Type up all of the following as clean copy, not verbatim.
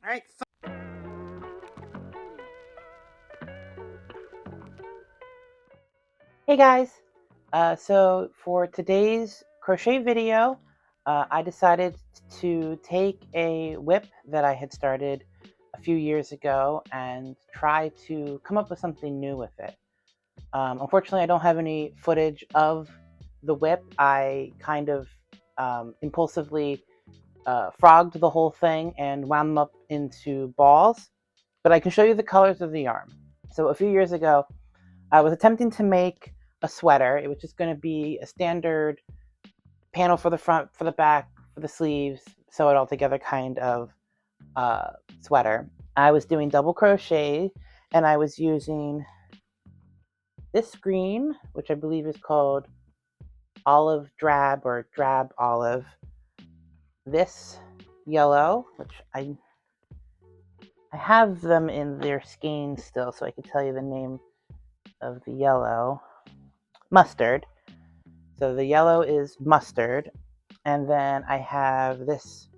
All right. Hey guys. So for today's crochet video, I decided to take a whip that I had started a few years ago and try to come up with something new with it. Unfortunately, I don't have any footage of the whip. I kind of impulsively frogged the whole thing and wound them up into balls, but I can show you the colors of the yarn. So a few years ago, I was attempting to make a sweater. It was just going to be a standard panel for the front, for the back, for the sleeves, sew it all together kind of sweater. I was doing double crochet and I was using this green, which I believe is called olive drab or drab olive. This yellow, which I have them in their skeins still, so I can tell you the name of the yellow. Mustard. So the yellow is mustard. And then I have this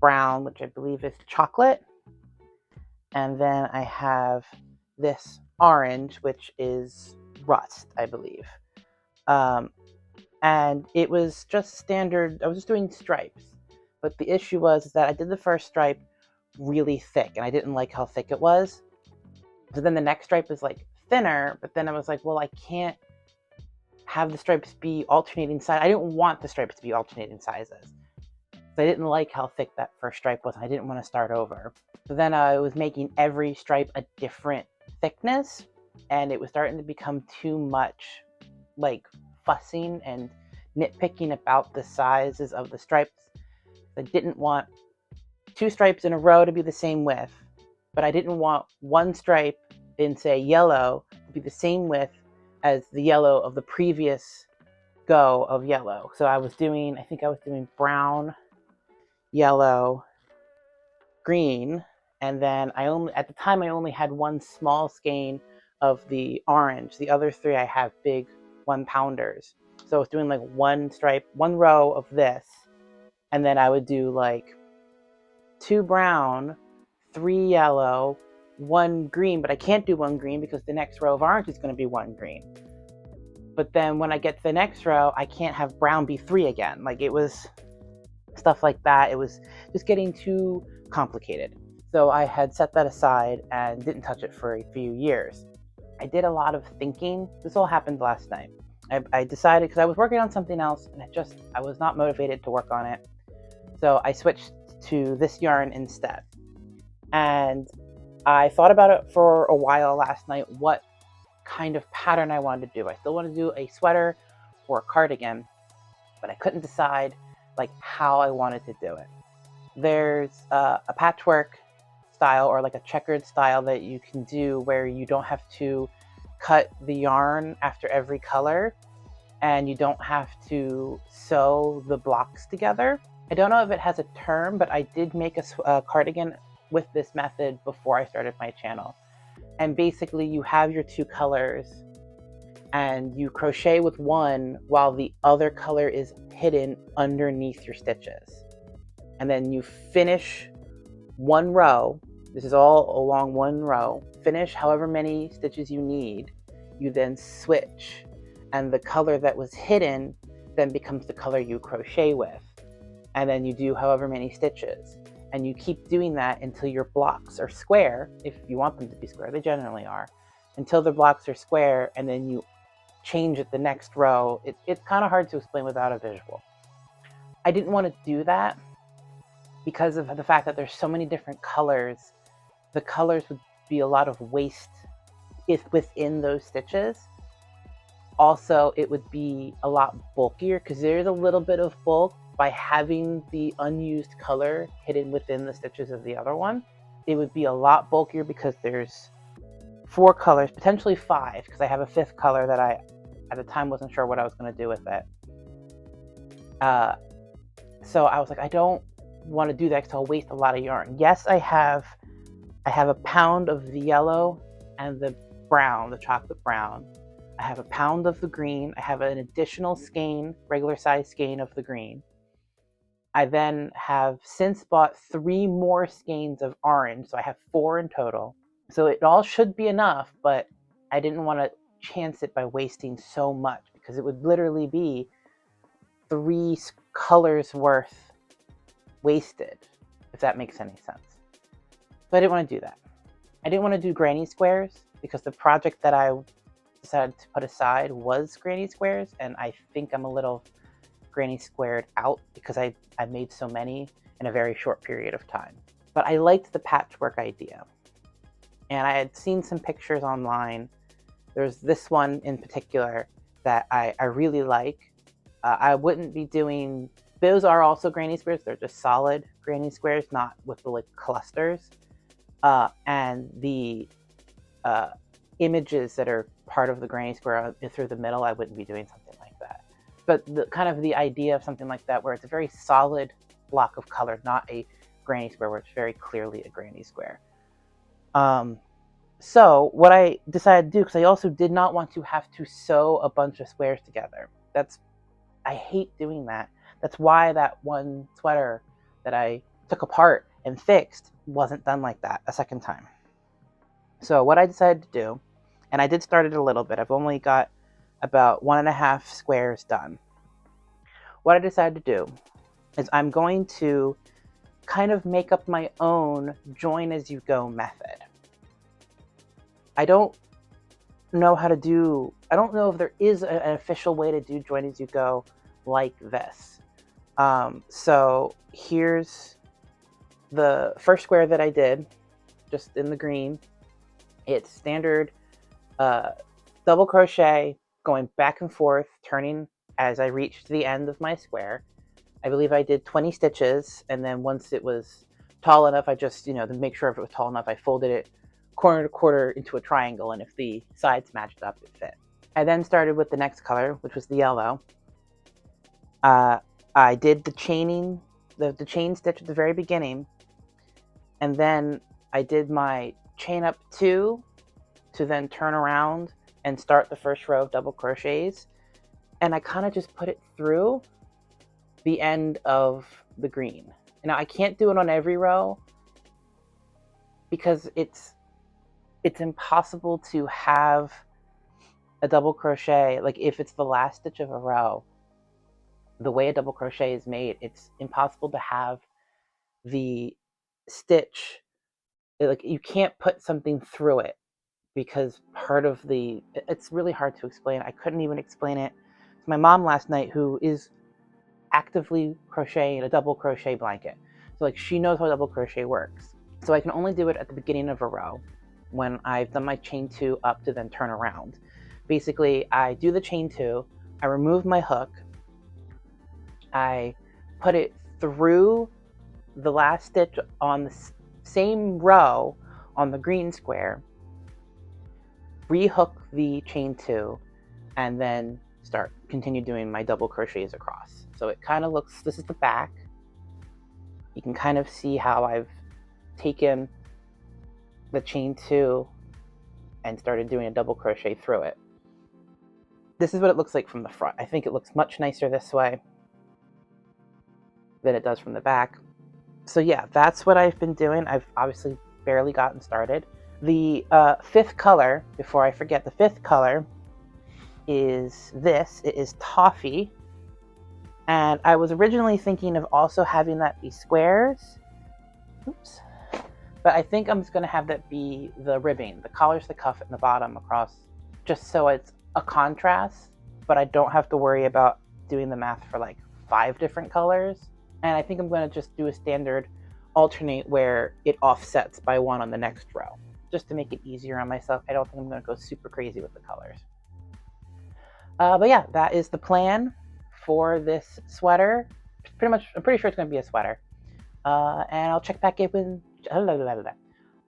brown, which I believe is chocolate. And then I have this orange, which is rust, I believe. And it was just standard. I was just doing stripes. But the issue was that I did the first stripe really thick, and I didn't like how thick it was. So then the next stripe is like thinner, but then I was like, well, I can't have the stripes be alternating size. I didn't want the stripes to be alternating sizes. So I didn't like how thick that first stripe was. I didn't want to start over. So then I was making every stripe a different thickness, and it was starting to become too much like fussing and nitpicking about the sizes of the stripes. I didn't want two stripes in a row to be the same width, but I didn't want one stripe in, say, yellow to be the same width as the yellow of the previous go of yellow. So I think I was doing brown, yellow, green, and then at the time I only had one small skein of the orange. The other three I have big 1-pounders. So I was doing like one stripe, one row of this, and then I would do like 2 brown, 3 yellow, 1 green, but I can't do 1 green because the next row of orange is going to be 1 green. But then when I get to the next row, I can't have brown be 3 again. Like, it was stuff like that. It was just getting too complicated. So I had set that aside and didn't touch it for a few years. I did a lot of thinking. This all happened last night. I decided, because I was working on something else and I was not motivated to work on it. So I switched to this yarn instead. And I thought about it for a while last night, what kind of pattern I wanted to do. I still want to do a sweater or a cardigan, but I couldn't decide like how I wanted to do it. There's a patchwork style or like a checkered style that you can do where you don't have to cut the yarn after every color and you don't have to sew the blocks together. I don't know if it has a term, but I did make a cardigan with this method before I started my channel. And basically you have your 2 colors and you crochet with one while the other color is hidden underneath your stitches. And then you finish 1 row. This is all along 1 row. Finish however many stitches you need. You then switch, and the color that was hidden then becomes the color you crochet with. And then you do however many stitches. And you keep doing that until your blocks are square, if you want them to be square. They generally are. Until the blocks are square, and then you change it the next row. It's kind of hard to explain without a visual. I didn't want to do that because of the fact that there's so many different colors. The colors would be a lot of waste within those stitches. Also, it would be a lot bulkier because there's a little bit of bulk by having the unused color hidden within the stitches of the other one. It would be a lot bulkier because there's 4 colors, potentially 5, because I have a 5th color that I, at the time, wasn't sure what I was going to do with it. So I was like, I don't want to do that because I'll waste a lot of yarn. Yes, I have a pound of the yellow and the brown, the chocolate brown. I have a pound of the green. I have an additional skein, regular size skein of the green. I then have since bought 3 more skeins of orange, so I have 4 in total. So it all should be enough, but I didn't want to chance it by wasting so much because it would literally be 3 colors worth wasted, if that makes any sense. So I didn't want to do that. I didn't want to do granny squares because the project that I decided to put aside was granny squares, and I think I'm a little granny squared out because I made so many in a very short period of time. But I liked the patchwork idea, and I had seen some pictures online. There's this one in particular that I really like. I wouldn't be doing, those are also granny squares, they're just solid granny squares, not with the like clusters. And the images that are part of the granny square through the middle, I wouldn't be doing something like that. But the kind of the idea of something like that, where it's a very solid block of color, not a granny square where it's very clearly a granny square. So what I decided to do, because I also did not want to have to sew a bunch of squares together. I hate doing that. That's why that one sweater that I took apart and fixed wasn't done like that a second time. So what I decided to do, and I did start it a little bit, I've only got about 1.5 squares done. What I decided to do is I'm going to kind of make up my own join as you go method. I don't know how to do, I don't know if there is an official way to do join as you go like this. So here's the first square that I did, just in the green. It's standard double crochet, going back and forth, turning as I reached the end of my square. I believe I did 20 stitches, and then once it was tall enough, I just, to make sure if it was tall enough, I folded it corner to quarter into a triangle, and if the sides matched up, it fit. I then started with the next color, which was the yellow. I did the chaining, the chain stitch at the very beginning, and then I did my chain up 2 to then turn around and start the first row of double crochets, and I kind of just put it through the end of the green. Now I can't do it on every row because it's impossible to have a double crochet, like if it's the last stitch of a row, the way a double crochet is made, it's impossible to have the stitch, like you can't put something through it because part of it's really hard to explain. I couldn't even explain it to my mom last night, who is actively crocheting a double crochet blanket. So like she knows how double crochet works. So I can only do it at the beginning of a row when I've done my chain 2 up to then turn around. Basically, I do the chain 2, I remove my hook, I put it through the last stitch on the same row on the green square, rehook the chain 2, and then continue doing my double crochets across. So it kind of looks, this is the back. You can kind of see how I've taken the chain 2 and started doing a double crochet through it. This is what it looks like from the front. I think it looks much nicer this way than it does from the back. So yeah, that's what I've been doing. I've obviously barely gotten started. The 5th color, before I forget, the 5th color is this. It is Toffee. And I was originally thinking of also having that be squares. Oops. But I think I'm just going to have that be the ribbing, the collar's the cuff and the bottom across, just so it's a contrast, but I don't have to worry about doing the math for like 5 different colors. And I think I'm going to just do a standard alternate where it offsets by 1 on the next row, just to make it easier on myself. I don't think I'm going to go super crazy with the colors. But yeah, that is the plan for this sweater. Pretty much, I'm pretty sure it's going to be a sweater. And I'll check back in with,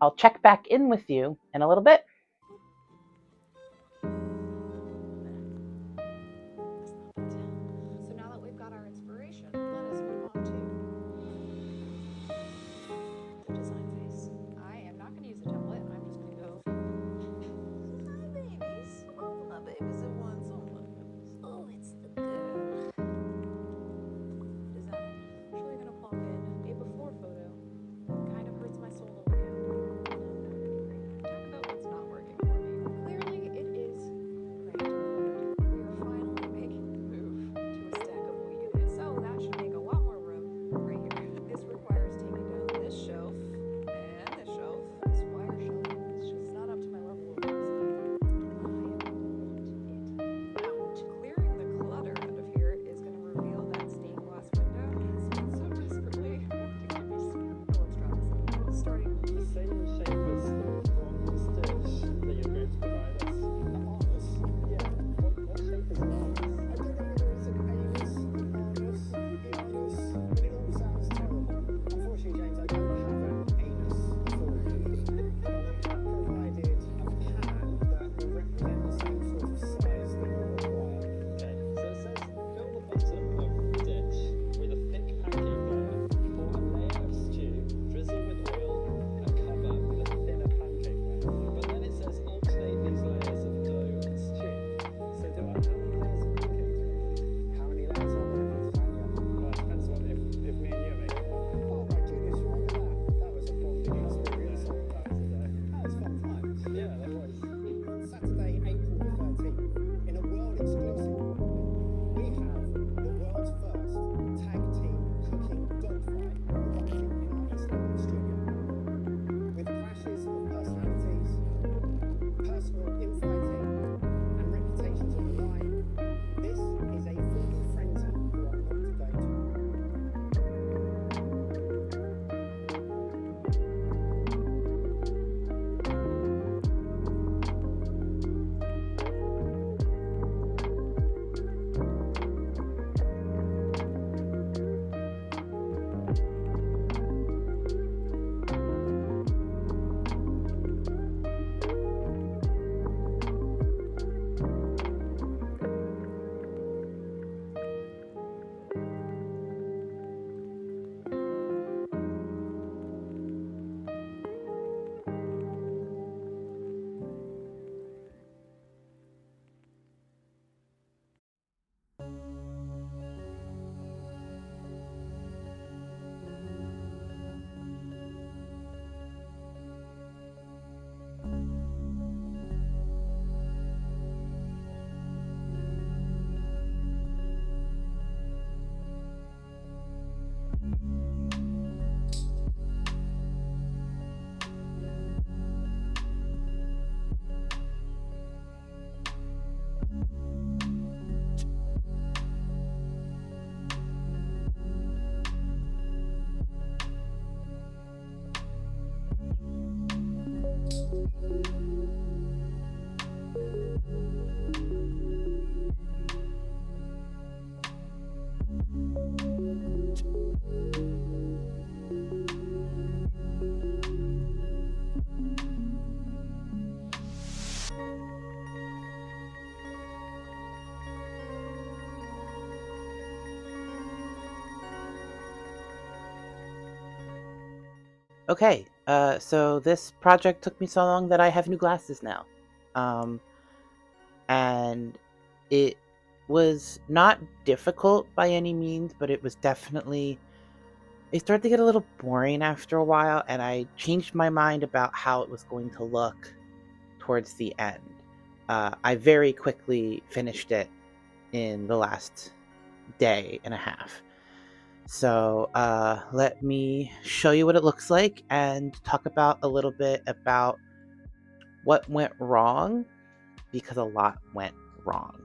I'll check back in with you in a little bit. So now that we've got our inspiration, let us move on to the design phase. I am not going to use a template. I'm just going to go. Hi, babies. All my babies at once. Oh, my goodness. Oh, it's the girl. Design. I'm actually going Okay, so this project took me so long that I have new glasses now. Um, and it was not difficult by any means, but it was definitely, it started to get a little boring after a while, and I changed my mind about how it was going to look towards the end. I very quickly finished it in the last day and a half. So let me show you what it looks like and talk about a little bit about what went wrong, because a lot went wrong.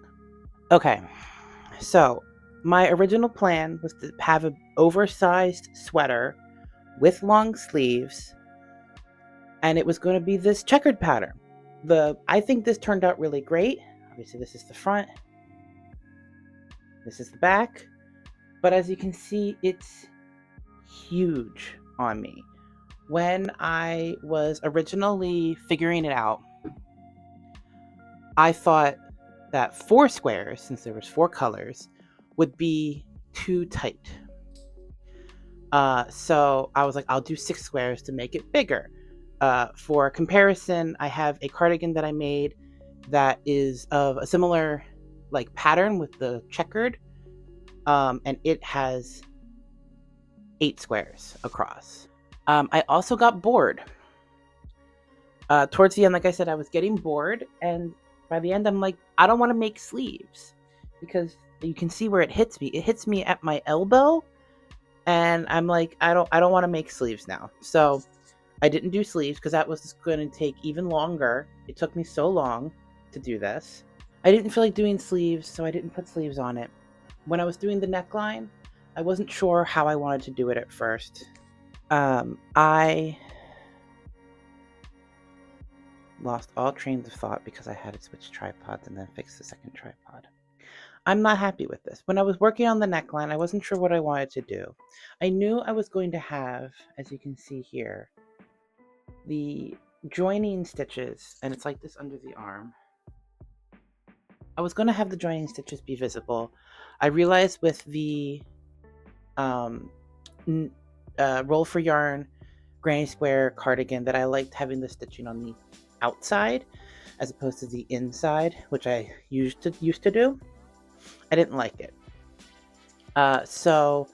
Okay, so my original plan was to have an oversized sweater with long sleeves, and it was going to be this checkered pattern. I think this turned out really great. Obviously, this is the front, this is the back, but as you can see, it's huge on me. When I was originally figuring it out, I thought that 4 squares, since there was 4 colors, would be too tight. So I was like, I'll do 6 squares to make it bigger. For comparison, I have a cardigan that I made that is of a similar like pattern with the checkered, and it has 8 squares across. I also got bored. Towards the end, like I said, I was getting bored, and by the end, I'm like, I don't want to make sleeves, because you can see where it hits me. It hits me at my elbow, and I'm like, I don't want to make sleeves now. So I didn't do sleeves because that was going to take even longer. It took me so long to do this. I didn't feel like doing sleeves, so I didn't put sleeves on it. When I was doing the neckline, I wasn't sure how I wanted to do it at first. I lost all trains of thought because I had to switch tripods and then fix the second tripod. I'm not happy with this. When I was working on the neckline, I wasn't sure what I wanted to do. I knew I was going to have, as you can see here, the joining stitches, and it's like this under the arm. I was going to have the joining stitches be visible. I realized with the roll for yarn granny square cardigan that I liked having the stitching on the outside as opposed to the inside, which I used to do. I didn't like it. So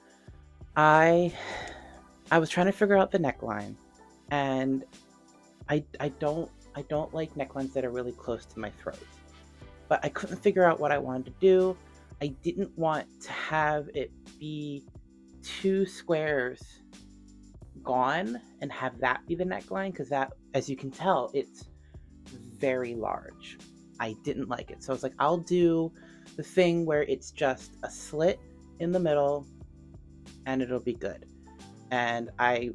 I was trying to figure out the neckline, and I don't like necklines that are really close to my throat. But I couldn't figure out what I wanted to do. I didn't want to have it be 2 squares gone and have that be the neckline, because that, as you can tell, it's very large. I didn't like it. So I was like, I'll do the thing where it's just a slit in the middle and it'll be good. And I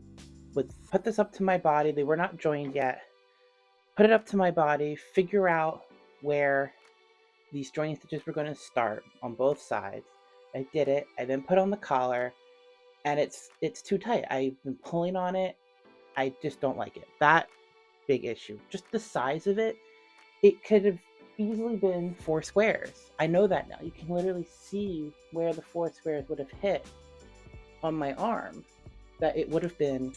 would put this up to my body. They were not joined yet. Put it up to my body, figure out where these joining stitches were going to start on both sides. I did it. I then put on the collar, and it's too tight. I've been pulling on it. I just don't like it. That big issue. Just the size of it. It could have easily been 4 squares. I know that now. You can literally see where the 4 squares would have hit on my arm, that it would have been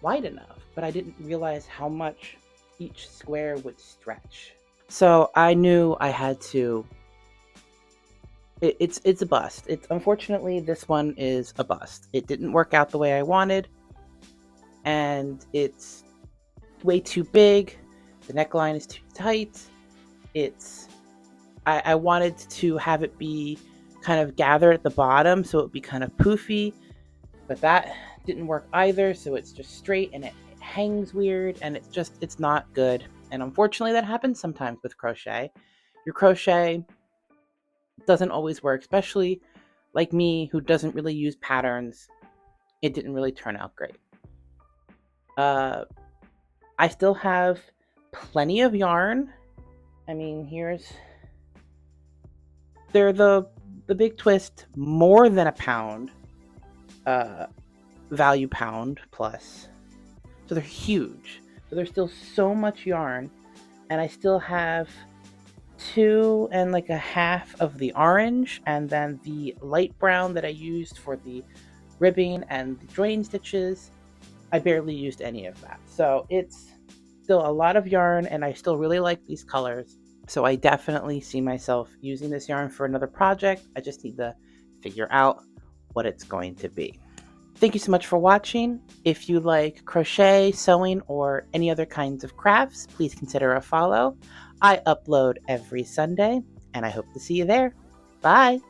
wide enough, but I didn't realize how much each square would stretch. So I knew I had to. It's a bust. It's unfortunately, this one is a bust. It didn't work out the way I wanted, and it's way too big. The neckline is too tight. I wanted to have it be kind of gathered at the bottom, so it would be kind of poofy, but that didn't work either. So it's just straight, and it hangs weird, and it's not good. And unfortunately, that happens sometimes with crochet. Your crochet doesn't always work, especially like me, who doesn't really use patterns. It didn't really turn out great. I still have plenty of yarn. I mean, they're the big twist, more than a pound, value pound plus. So they're huge. So there's still so much yarn, and I still have 2.5 of the orange, and then the light brown that I used for the ribbing and the joining stitches. I barely used any of that. So it's still a lot of yarn, and I still really like these colors. So I definitely see myself using this yarn for another project. I just need to figure out what it's going to be. Thank you so much for watching. If you like crochet, sewing, or any other kinds of crafts, please consider a follow. I upload every Sunday, and I hope to see you there. Bye!